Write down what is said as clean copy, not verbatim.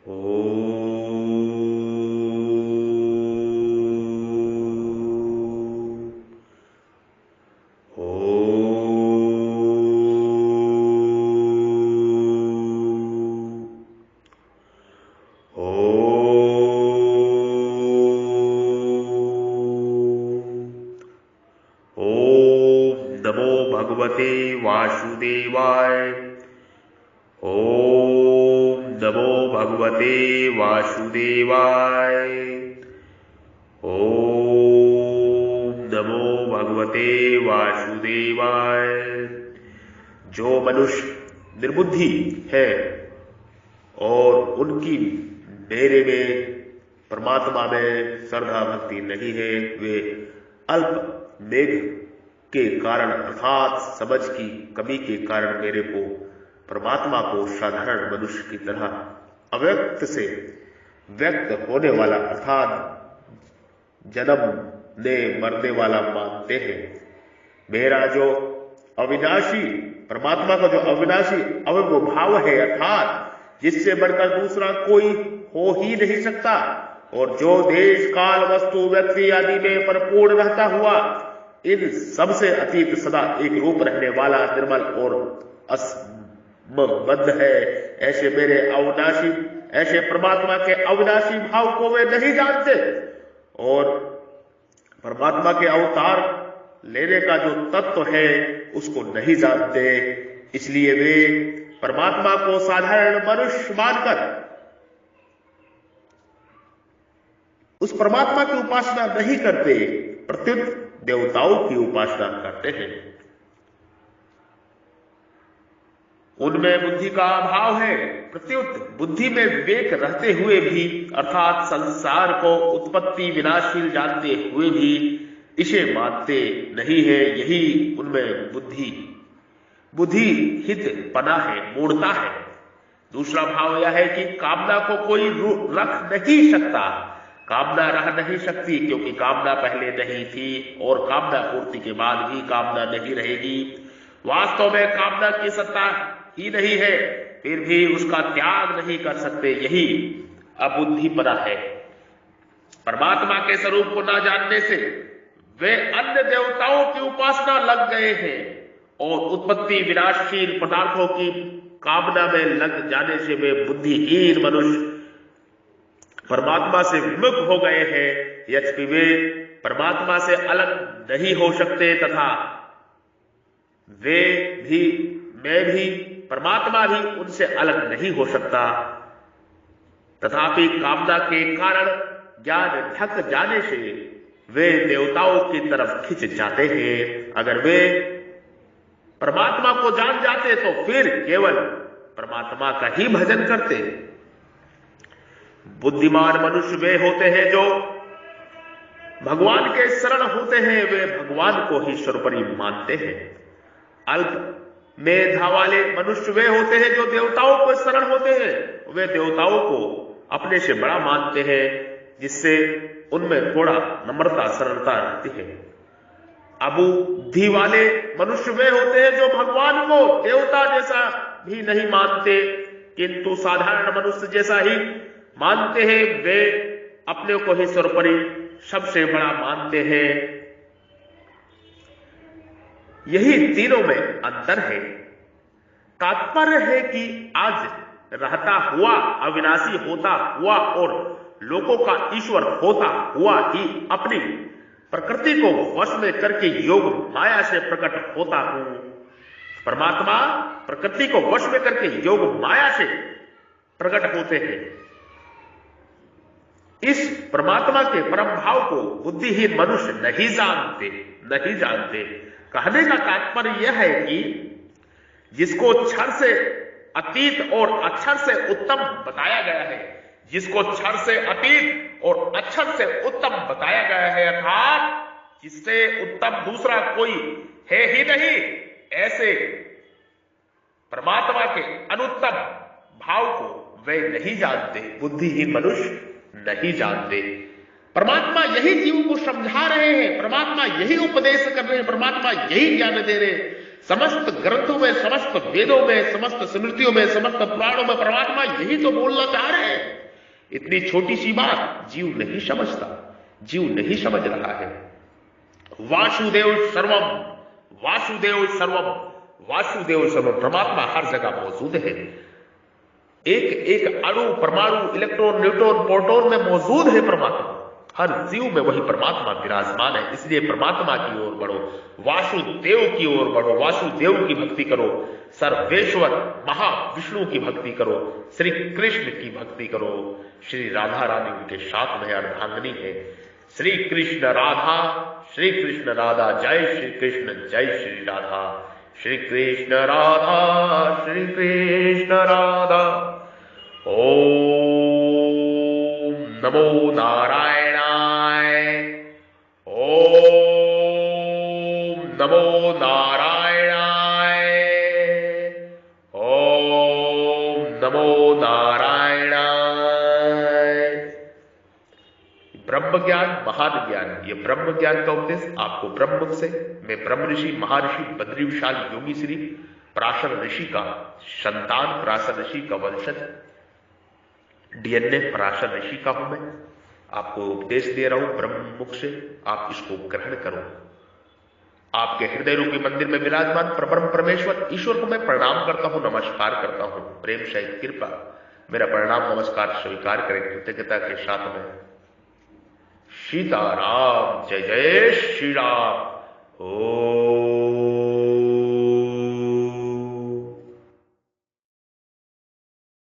नमो भगवते वासुदेवाय। ओम नमो भगवते वासुदेवाय। ओम नमो भगवते वासुदेवाय। जो मनुष्य निर्बुद्धि है और उनकी मेरे में परमात्मा में श्रद्धा भक्ति नहीं है, वे अल्प मेघ के कारण अर्थात समझ की कमी के कारण मेरे को परमात्मा को साधारण मनुष्य की तरह अव्यक्त से व्यक्त होने वाला अर्थात जन्म ने मरने वाला मानते हैं। मेरा जो अविनाशी परमात्मा का जो अविनाशी अवयव भाव है अर्थात जिससे बढ़कर दूसरा कोई हो ही नहीं सकता और जो देश काल वस्तु व्यक्ति आदि में परिपूर्ण रहता हुआ इन सबसे अतीत सदा एक रूप रहने वाला निर्मल और असंबद्ध है, ऐसे मेरे अविनाशी ऐसे परमात्मा के अविनाशी भाव को वे नहीं जानते और परमात्मा के अवतार लेने का जो तत्व है उसको नहीं जानते। इसलिए वे परमात्मा को साधारण मनुष्य मानकर उस परमात्मा की उपासना नहीं करते, प्रत्युत देवताओं की उपासना करते हैं। उनमें बुद्धि का अभाव है, प्रत्युत बुद्धि में विवेक रहते हुए भी अर्थात संसार को उत्पत्ति विनाशील जानते हुए भी इसे मानते नहीं है। यही उनमें बुद्धि हित पना है, मूढ़ता है। दूसरा भाव यह है कि कामना को कोई रख नहीं सकता, कामना रह नहीं सकती क्योंकि कामना पहले नहीं थी और कामना पूर्ति के बाद भी कामना नहीं रहेगी। वास्तव में कामना की सत्ता ही नहीं है, फिर भी उसका त्याग नहीं कर सकते, यही अबुद्धिपना है। परमात्मा के स्वरूप को न जानने से वे अन्य देवताओं की उपासना लग गए हैं और उत्पत्ति विनाशशील पदार्थों की कामना में लग जाने से वे बुद्धिहीन मनुष्य परमात्मा से विमुख हो गए हैं। यद्यपि वे परमात्मा से अलग नहीं हो सकते तथा मैं भी परमात्मा भी उनसे अलग नहीं हो सकता, तथापि कामना के कारण ज्ञान ढक जाने से वे देवताओं की तरफ खिंच जाते हैं। अगर वे परमात्मा को जान जाते तो फिर केवल परमात्मा का ही भजन करते। बुद्धिमान मनुष्य वे होते हैं जो भगवान के शरण होते हैं, वे भगवान को ही सर्वोपरि मानते हैं। अल्प मेधा वाले मनुष्य वे होते हैं जो देवताओं को शरण होते हैं, वे देवताओं को अपने से बड़ा मानते हैं जिससे उनमें थोड़ा नम्रता सरलता रहती है। अबुद्धि वाले मनुष्य वे होते हैं जो भगवान को देवता जैसा भी नहीं मानते किंतु साधारण मनुष्य जैसा ही मानते हैं। वे अपने को ही सर्वोपरि सबसे बड़ा मानते हैं। यही तीनों में अंतर है। तात्पर्य है कि आज रहता हुआ अविनाशी होता हुआ और लोगों का ईश्वर होता हुआ ही अपनी प्रकृति को वश में करके योग माया से प्रकट होता हूं। परमात्मा प्रकृति को वश में करके योग माया से प्रकट होते हैं। इस परमात्मा के परम भाव को बुद्धिहीन मनुष्य नहीं जानते। कहने का तात्पर्य यह है कि जिसको क्षर से अतीत और अक्षर से उत्तम बताया गया है, जिसको क्षर से अतीत और अक्षर से उत्तम बताया गया है अर्थात जिससे उत्तम दूसरा कोई है ही नहीं, ऐसे परमात्मा के अनुत्तम भाव को वे नहीं जानते, बुद्धिहीन मनुष्य नहीं जानते। परमात्मा यही जीव को समझा रहे हैं, परमात्मा यही उपदेश कर रहे हैं, परमात्मा यही ज्ञान दे रहे हैं। समस्त ग्रंथों में, समस्त वेदों में, समस्त स्मृतियों में, समस्त पुराणों में परमात्मा यही तो बोलना चाह रहे हैं। इतनी छोटी सी बात जीव नहीं समझता, जीव नहीं समझ रहा है। वासुदेव सर्वम, वासुदेव सर्वम, वासुदेव सर्वम। परमात्मा हर जगह मौजूद है। एक एक अणु, परमाणु, इलेक्ट्रॉन, न्यूट्रॉन, प्रोटॉन में मौजूद है परमात्मा। हर जीव में वही परमात्मा विराजमान है। इसलिए परमात्मा की ओर बढ़ो, वासुदेव की ओर बढ़ो, वासुदेव की भक्ति करो, सर्वेश्वर महाविष्णु की भक्ति करो, श्री कृष्ण की भक्ति करो। श्री राधा रानी उनके साथ में अर्धांगिनी है। श्री कृष्ण राधा, श्री कृष्ण राधा, जय श्री कृष्ण, जय श्री राधा, श्री कृष्ण राधा, श्री कृष्ण राधा। ओम नमो नारायणाय, ओम नमो नारायणाय, ओम नमो नारायणाय। ब्रह्म ज्ञान, महान ज्ञान, ये ब्रह्म ज्ञान का उपदेश आपको ब्रह्म से, मैं ब्रह्म ऋषि, महर्षि बद्री विशाल योगी श्री पराशर ऋषि का संतान, पराशर ऋषि का वंशज, डीएनए पराशर ऋषि का हूं मैं। आपको उपदेश दे रहा हूं ब्रह्म मुख से, आप इसको ग्रहण करो। आपके हृदय रूपी मंदिर में विराजमान परब्रह्म परमेश्वर ईश्वर को मैं प्रणाम करता हूं, नमस्कार करता हूं। प्रेम सहित कृपा मेरा प्रणाम नमस्कार स्वीकार करें कृतज्ञता के साथ में। सीताराम, जय जय श्री राम। ओ